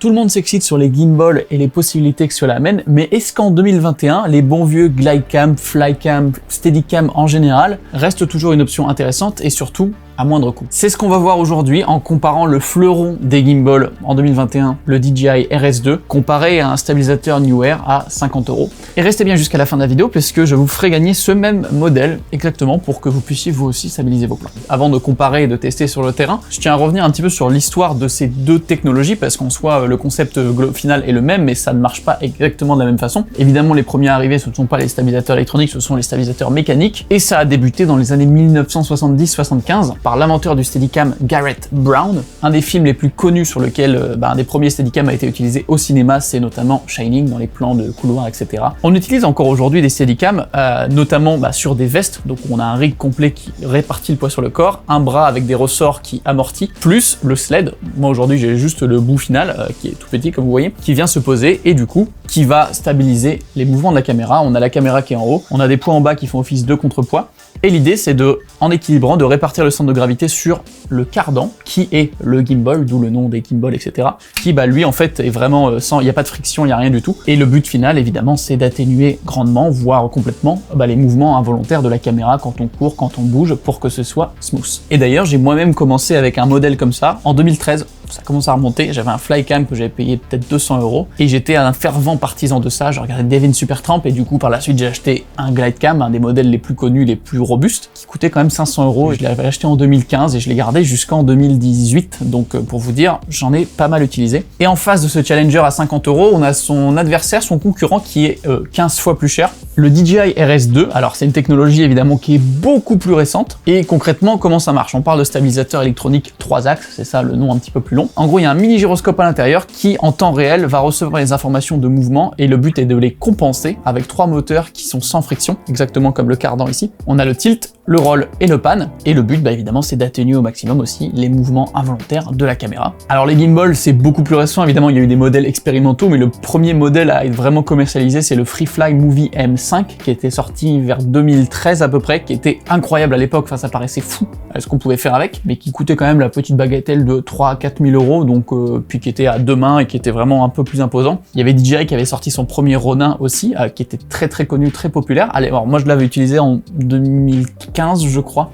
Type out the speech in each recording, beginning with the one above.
tout le monde s'excite sur les gimbals et les possibilités que cela amène, mais est-ce qu'en 2021, les bons vieux Glidecam, Flycam, Steadicam en général restent toujours une option intéressante et surtout à moindre coût? C'est ce qu'on va voir aujourd'hui en comparant le fleuron des gimbals en 2021, le DJI RS2, comparé à un stabilisateur Neewer à 50 €. Et restez bien jusqu'à la fin de la vidéo puisque je vous ferai gagner ce même modèle exactement pour que vous puissiez vous aussi stabiliser vos plans. Avant de comparer et de tester sur le terrain, je tiens à revenir un petit peu sur l'histoire de ces deux technologies parce qu'en soi le concept final est le même mais ça ne marche pas exactement de la même façon. Évidemment les premiers arrivés ce ne sont pas les stabilisateurs électroniques, ce sont les stabilisateurs mécaniques et ça a débuté dans les années 1970-75 par l'inventeur du Steadicam Garrett Brown. Un des films les plus connus sur lequel un des premiers Steadicam a été utilisé au cinéma, c'est notamment Shining, dans les plans de couloirs, etc. On utilise encore aujourd'hui des Steadicam, notamment sur des vestes, donc on a un rig complet qui répartit le poids sur le corps, un bras avec des ressorts qui amortit, plus le sled. Moi aujourd'hui j'ai juste le bout final, qui est tout petit comme vous voyez, qui vient se poser et du coup qui va stabiliser les mouvements de la caméra. On a la caméra qui est en haut, on a des poids en bas qui font office de contrepoids. Et l'idée c'est de, en équilibrant, de répartir le centre de gravité sur le cardan, qui est le gimbal, d'où le nom des gimbals, etc. Qui lui en fait est vraiment sans, il n'y a pas de friction, il n'y a rien du tout. Et le but final évidemment c'est d'atténuer grandement, voire complètement, les mouvements involontaires de la caméra quand on court, quand on bouge, pour que ce soit smooth. Et d'ailleurs j'ai moi-même commencé avec un modèle comme ça en 2013. Ça commence à remonter, j'avais un Flycam que j'avais payé peut-être 200 € et j'étais un fervent partisan de ça. Je regardais Devin Supertramp et du coup par la suite j'ai acheté un Glidecam, un des modèles les plus connus, les plus robustes, qui coûtait quand même 500 €. Je l'avais acheté en 2015 et je l'ai gardé jusqu'en 2018, donc pour vous dire, j'en ai pas mal utilisé. Et en face de ce Challenger à 50 €, on a son adversaire, son concurrent qui est 15 fois plus cher, le DJI RS2. Alors c'est une technologie évidemment qui est beaucoup plus récente et concrètement comment ça marche? On parle de stabilisateur électronique 3 axes, c'est ça le nom un petit peu plus long. En gros, il y a un mini gyroscope à l'intérieur qui, en temps réel, va recevoir les informations de mouvement et le but est de les compenser avec 3 moteurs qui sont sans friction, exactement comme le cardan ici. On a le tilt, le roll et le pan, et le but, évidemment, c'est d'atténuer au maximum aussi les mouvements involontaires de la caméra. Alors les gimbals, c'est beaucoup plus récent, évidemment, il y a eu des modèles expérimentaux, mais le premier modèle à être vraiment commercialisé, c'est le Freefly Movie M5, qui était sorti vers 2013 à peu près, qui était incroyable à l'époque, enfin ça paraissait fou ce qu'on pouvait faire avec, mais qui coûtait quand même la petite bagatelle de 3 à 4 000 €, donc puis qui était à deux mains et qui était vraiment un peu plus imposant. Il y avait DJI qui avait sorti son premier Ronin aussi, qui était très très connu, très populaire. Alors moi je l'avais utilisé en 2015 je crois,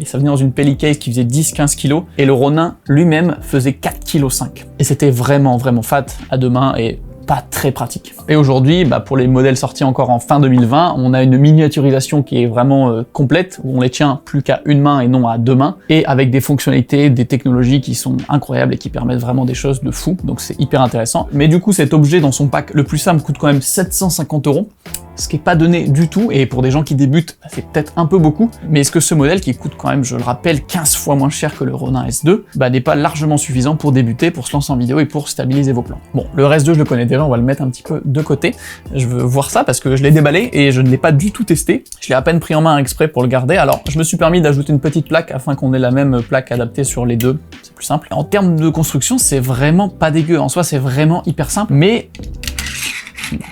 et ça venait dans une pellicase qui faisait 10-15 kg, et le Ronin lui-même faisait 4,5 kg. Et c'était vraiment fat à deux mains et pas très pratique. Et aujourd'hui, pour les modèles sortis encore en fin 2020, on a une miniaturisation qui est vraiment complète, où on les tient plus qu'à une main et non à deux mains, et avec des fonctionnalités, des technologies qui sont incroyables et qui permettent vraiment des choses de fou, donc c'est hyper intéressant. Mais du coup, cet objet dans son pack le plus simple coûte quand même 750 €, ce qui est pas donné du tout, et pour des gens qui débutent, c'est peut-être un peu beaucoup, mais est-ce que ce modèle qui coûte quand même, je le rappelle, 15 fois moins cher que le Ronin S2, n'est pas largement suffisant pour débuter, pour se lancer en vidéo et pour stabiliser vos plans. Bon, le RS2 je le connais déjà, on va le mettre un petit peu de côté. Je veux voir ça parce que je l'ai déballé et je ne l'ai pas du tout testé. Je l'ai à peine pris en main exprès pour le garder, alors je me suis permis d'ajouter une petite plaque afin qu'on ait la même plaque adaptée sur les deux, c'est plus simple. En termes de construction, c'est vraiment pas dégueu, en soi c'est vraiment hyper simple, mais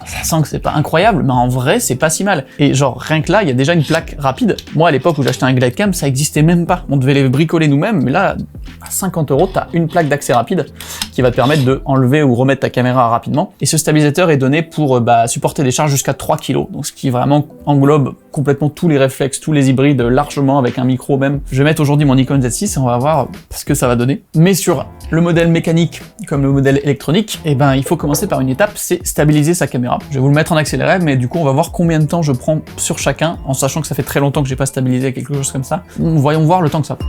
ça sent que c'est pas incroyable, mais en vrai c'est pas si mal. Et genre rien que là, il y a déjà une plaque rapide. Moi à l'époque où j'achetais un Glidecam, ça existait même pas. On devait les bricoler nous-mêmes, mais là, à 50 €, t'as une plaque d'accès rapide qui va te permettre de enlever ou remettre ta caméra rapidement. Et ce stabilisateur est donné pour supporter des charges jusqu'à 3 kg, donc ce qui vraiment englobe complètement tous les réflexes, tous les hybrides, largement avec un micro même. Je vais mettre aujourd'hui mon Nikon Z6 et on va voir ce que ça va donner. Mais sur le modèle mécanique comme le modèle électronique, il faut commencer par une étape, c'est stabiliser sa caméra. Je vais vous le mettre en accéléré, mais du coup on va voir combien de temps je prends sur chacun, en sachant que ça fait très longtemps que j'ai pas stabilisé quelque chose comme ça. Voyons voir le temps que ça prend.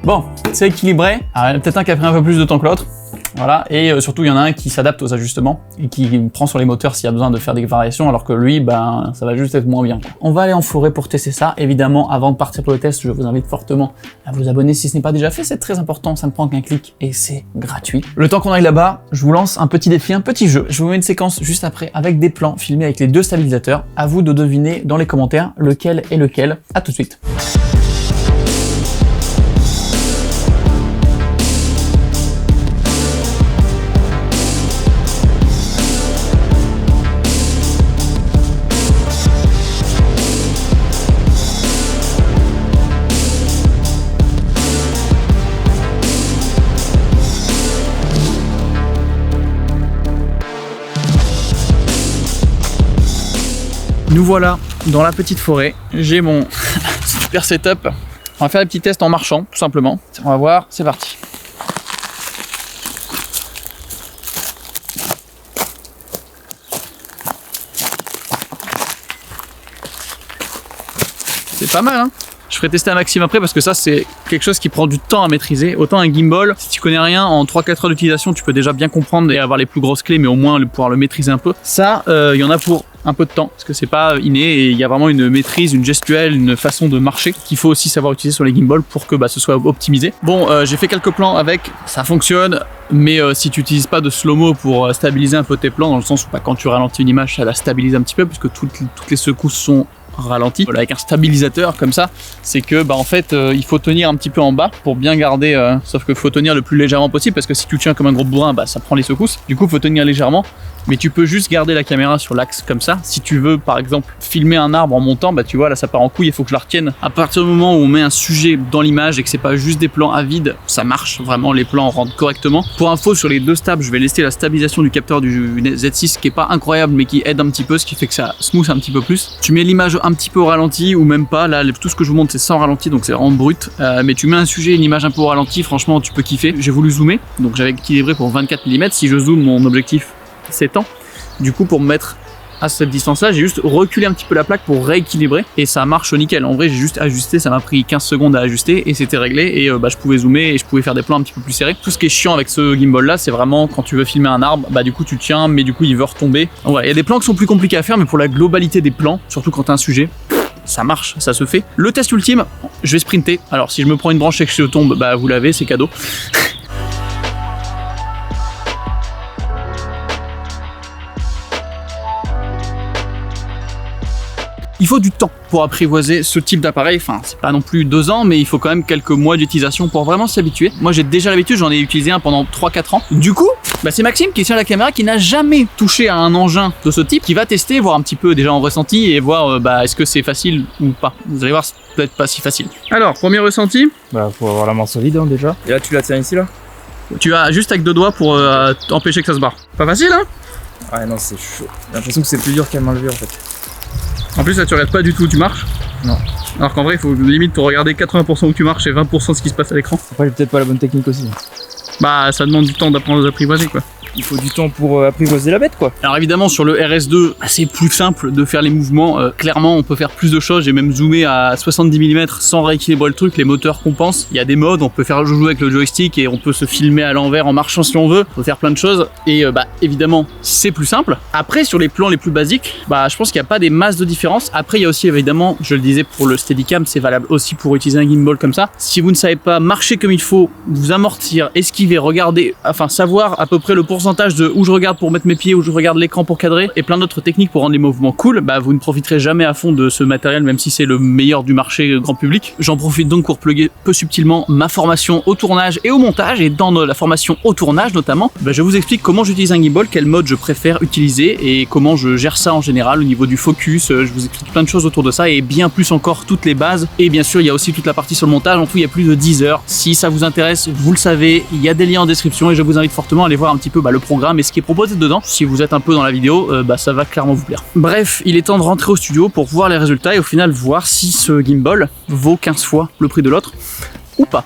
Bon, c'est équilibré. Alors, il y en a peut-être un qui a pris un peu plus de temps que l'autre. Voilà, et surtout il y en a un qui s'adapte aux ajustements et qui prend sur les moteurs s'il y a besoin de faire des variations, alors que lui, ça va juste être moins bien. On va aller en forêt pour tester ça. Évidemment, avant de partir pour le test, je vous invite fortement à vous abonner si ce n'est pas déjà fait, c'est très important, ça ne prend qu'un clic et c'est gratuit. Le temps qu'on aille là-bas, je vous lance un petit défi, un petit jeu. Je vous mets une séquence juste après avec des plans filmés avec les deux stabilisateurs. À vous de deviner dans les commentaires lequel est lequel. À tout de suite. Nous voilà dans la petite forêt. J'ai mon super setup. On va faire des petits tests en marchant, tout simplement. On va voir, c'est parti. C'est pas mal, hein? Je ferai tester un maximum après parce que ça c'est quelque chose qui prend du temps à maîtriser. Autant un gimbal, si tu connais rien, en 3-4 heures d'utilisation tu peux déjà bien comprendre et avoir les plus grosses clés, mais au moins pouvoir le maîtriser un peu. Ça, il y en a pour un peu de temps parce que c'est pas inné et il y a vraiment une maîtrise, une gestuelle, une façon de marcher qu'il faut aussi savoir utiliser sur les gimbals pour que ce soit optimisé. Bon, j'ai fait quelques plans avec, ça fonctionne, mais si tu n'utilises pas de slow-mo pour stabiliser un peu tes plans, dans le sens où quand tu ralentis une image ça la stabilise un petit peu puisque toutes les secousses sont ralenti. Voilà, avec un stabilisateur comme ça, c'est que en fait il faut tenir un petit peu en bas pour bien garder, sauf qu'il faut tenir le plus légèrement possible parce que si tu tiens comme un gros bourrin, ça prend les secousses. Du coup il faut tenir légèrement, mais tu peux juste garder la caméra sur l'axe comme ça. Si tu veux par exemple filmer un arbre en montant, tu vois là ça part en couille, il faut que je la retienne. À partir du moment où on met un sujet dans l'image et que c'est pas juste des plans à vide, ça marche vraiment, les plans rentrent correctement. Pour info, sur les deux stabs, je vais laisser la stabilisation du capteur du Z6 qui est pas incroyable mais qui aide un petit peu, ce qui fait que ça smooth un petit peu plus. Tu mets l'image un petit peu au ralenti ou même pas, là tout ce que je vous montre c'est sans ralenti donc c'est vraiment brut, mais tu mets un sujet, une image un peu au ralenti, franchement tu peux kiffer. J'ai voulu zoomer, donc j'avais équilibré pour 24 mm, si je zoome mon objectif s'étend, du coup pour me mettre à cette distance là j'ai juste reculé un petit peu la plaque pour rééquilibrer et ça marche nickel. En vrai j'ai juste ajusté, ça m'a pris 15 secondes à ajuster et c'était réglé et je pouvais zoomer et je pouvais faire des plans un petit peu plus serrés. Tout ce qui est chiant avec ce gimbal là c'est vraiment quand tu veux filmer un arbre, du coup tu tiens mais du coup il veut retomber. Donc voilà, il y a des plans qui sont plus compliqués à faire mais pour la globalité des plans, surtout quand t'as un sujet, ça marche, ça se fait. Le test ultime, je vais sprinter. Alors si je me prends une branche et que je tombe, vous l'avez, c'est cadeau. Il faut du temps pour apprivoiser ce type d'appareil, enfin c'est pas non plus 2 ans mais il faut quand même quelques mois d'utilisation pour vraiment s'y habituer. Moi j'ai déjà l'habitude, j'en ai utilisé un pendant 3-4 ans. Du coup, c'est Maxime qui tient la caméra, qui n'a jamais touché à un engin de ce type, qui va tester, voir un petit peu déjà en ressenti et voir est-ce que c'est facile ou pas. Vous allez voir, c'est peut-être pas si facile. Alors, premier ressenti. Faut avoir la main solide déjà. Et là tu la tiens ici là. Tu as juste avec 2 doigts pour empêcher que ça se barre. Pas facile hein. Ouais non c'est chaud. J'ai l'impression que c'est plus dur qu'à main levée en fait. En plus là tu regardes pas du tout où tu marches. Non. Alors qu'en vrai il faut limite pour regarder 80% où tu marches et 20% de ce qui se passe à l'écran. Après j'ai peut-être pas la bonne technique aussi. Ça demande du temps d'apprendre à apprivoiser quoi. Il faut du temps pour apprivoiser la bête quoi. Alors évidemment sur le RS2 c'est plus simple de faire les mouvements, clairement on peut faire plus de choses, j'ai même zoomé à 70 mm sans rééquilibrer le truc, les moteurs compensent, il y a des modes, on peut faire jouer avec le joystick et on peut se filmer à l'envers en marchant si on veut, on peut faire plein de choses et évidemment c'est plus simple. Après sur les plans les plus basiques, je pense qu'il n'y a pas des masses de différence. Après il y a aussi évidemment, je le disais pour le Steadicam, c'est valable aussi pour utiliser un gimbal comme ça. Si vous ne savez pas marcher comme il faut, vous amortir, esquiver, regarder, enfin savoir à peu près le pourcentage de où je regarde pour mettre mes pieds, où je regarde l'écran pour cadrer et plein d'autres techniques pour rendre les mouvements cool, vous ne profiterez jamais à fond de ce matériel même si c'est le meilleur du marché grand public. J'en profite donc pour plugger peu subtilement ma formation au tournage et au montage et dans la formation au tournage notamment, je vous explique comment j'utilise un gimbal, quel mode je préfère utiliser et comment je gère ça en général au niveau du focus. Je vous explique plein de choses autour de ça et bien plus encore toutes les bases et bien sûr il y a aussi toute la partie sur le montage. En tout il y a plus de 10 heures. Si ça vous intéresse, vous le savez, il y a des liens en description et je vous invite fortement à aller voir un petit peu le programme et ce qui est proposé dedans. Si vous êtes un peu dans la vidéo, ça va clairement vous plaire. Bref, il est temps de rentrer au studio pour voir les résultats et au final voir si ce gimbal vaut 15 fois le prix de l'autre ou pas.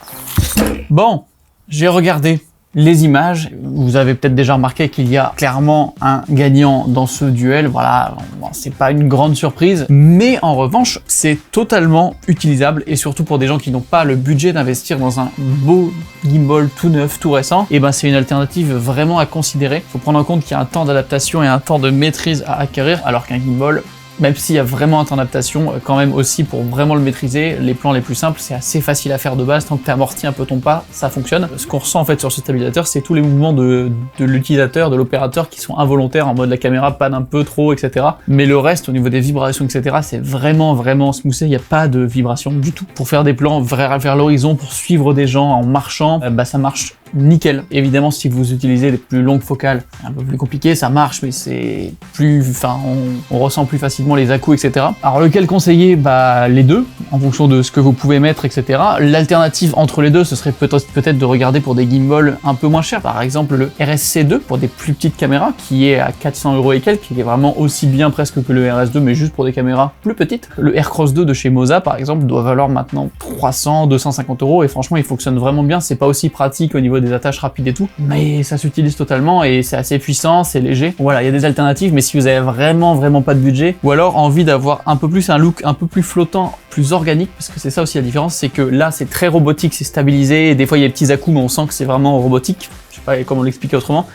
Bon, j'ai regardé les images, vous avez peut-être déjà remarqué qu'il y a clairement un gagnant dans ce duel, voilà, c'est pas une grande surprise, mais en revanche, c'est totalement utilisable et surtout pour des gens qui n'ont pas le budget d'investir dans un beau gimbal tout neuf, tout récent, et c'est une alternative vraiment à considérer. Faut prendre en compte qu'il y a un temps d'adaptation et un temps de maîtrise à acquérir, alors qu'un gimbal, même s'il y a vraiment un temps d'adaptation, quand même aussi pour vraiment le maîtriser, les plans les plus simples, c'est assez facile à faire de base, tant que tu amortis un peu ton pas, ça fonctionne. Ce qu'on ressent en fait sur ce stabilisateur, c'est tous les mouvements de l'utilisateur, de l'opérateur qui sont involontaires, en mode la caméra panne un peu trop, etc. Mais le reste, au niveau des vibrations, etc., c'est vraiment smoothé, il n'y a pas de vibration du tout. Pour faire des plans vers l'horizon, pour suivre des gens en marchant, ça marche nickel. Évidemment, si vous utilisez les plus longues focales, c'est un peu plus compliqué, ça marche, mais c'est plus, enfin, on ressent plus facilement les à-coups, etc. Alors lequel conseiller? Bah les deux, en fonction de ce que vous pouvez mettre, etc. L'alternative entre les deux, ce serait peut-être de regarder pour des gimbals un peu moins chers. Par exemple, le RSC2 pour des plus petites caméras, qui est à 400 € et quelques, qui est vraiment aussi bien presque que le RS2, mais juste pour des caméras plus petites. Le Aircross 2 de chez Moza, par exemple, doit valoir maintenant 300, 250 €, et franchement, il fonctionne vraiment bien. C'est pas aussi pratique au niveau des attaches rapides et tout, mais ça s'utilise totalement et c'est assez puissant, c'est léger. Voilà, il y a des alternatives, mais si vous avez vraiment pas de budget, ou alors envie d'avoir un peu plus un look un peu plus flottant, plus organique, parce que c'est ça aussi la différence, c'est que là c'est très robotique, c'est stabilisé, et des fois il y a des petits à-coups, mais on sent que c'est vraiment robotique. Je sais pas comment l'expliquer autrement.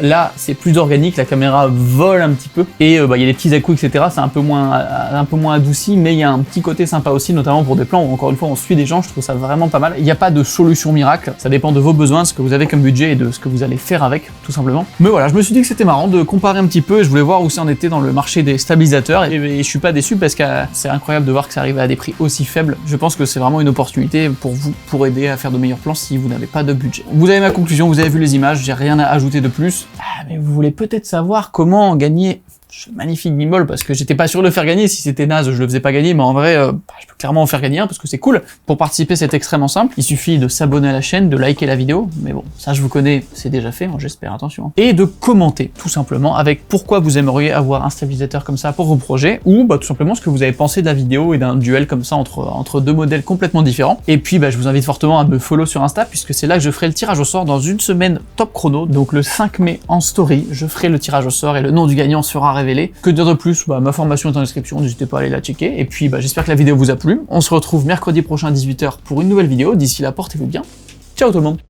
Là, c'est plus organique, la caméra vole un petit peu, et il y a des petits à-coups, etc. C'est un peu moins adouci, mais il y a un petit côté sympa aussi, notamment pour des plans où, encore une fois, on suit des gens. Je trouve ça vraiment pas mal. Il n'y a pas de solution miracle, ça dépend de vos besoins, de ce que vous avez comme budget et de ce que vous allez faire avec, tout simplement. Mais voilà, je me suis dit que c'était marrant de comparer un petit peu, et je voulais voir où ça en était dans le marché des stabilisateurs, et je suis pas déçu parce que c'est incroyable de voir que ça arrive à des prix aussi faibles. Je pense que c'est vraiment une opportunité pour vous, pour aider à faire de meilleurs plans si vous n'avez pas de budget. Vous avez ma conclusion, vous avez vu les images, j'ai rien à ajouter de plus. Ah, mais vous voulez peut-être savoir comment gagner ce magnifique gimbal, parce que j'étais pas sûr de le faire gagner. Si c'était naze, je le faisais pas gagner, mais en vrai, je peux clairement en faire gagner un, parce que c'est cool. Pour participer, c'est extrêmement simple. Il suffit de s'abonner à la chaîne, de liker la vidéo, mais bon, ça je vous connais, c'est déjà fait, j'espère, attention. Et de commenter, tout simplement, avec pourquoi vous aimeriez avoir un stabilisateur comme ça pour vos projets, ou tout simplement ce que vous avez pensé de la vidéo et d'un duel comme ça entre deux modèles complètement différents. Et puis, je vous invite fortement à me follow sur Insta, puisque c'est là que je ferai le tirage au sort dans une semaine top chrono, donc le 5 mai en story, je ferai le tirage au sort et le nom du gagnant sera révélé. Que dire de plus? Ma formation est en description, n'hésitez pas à aller la checker. Et puis j'espère que la vidéo vous a plu. On se retrouve mercredi prochain à 18 h pour une nouvelle vidéo. D'ici là, portez-vous bien. Ciao tout le monde!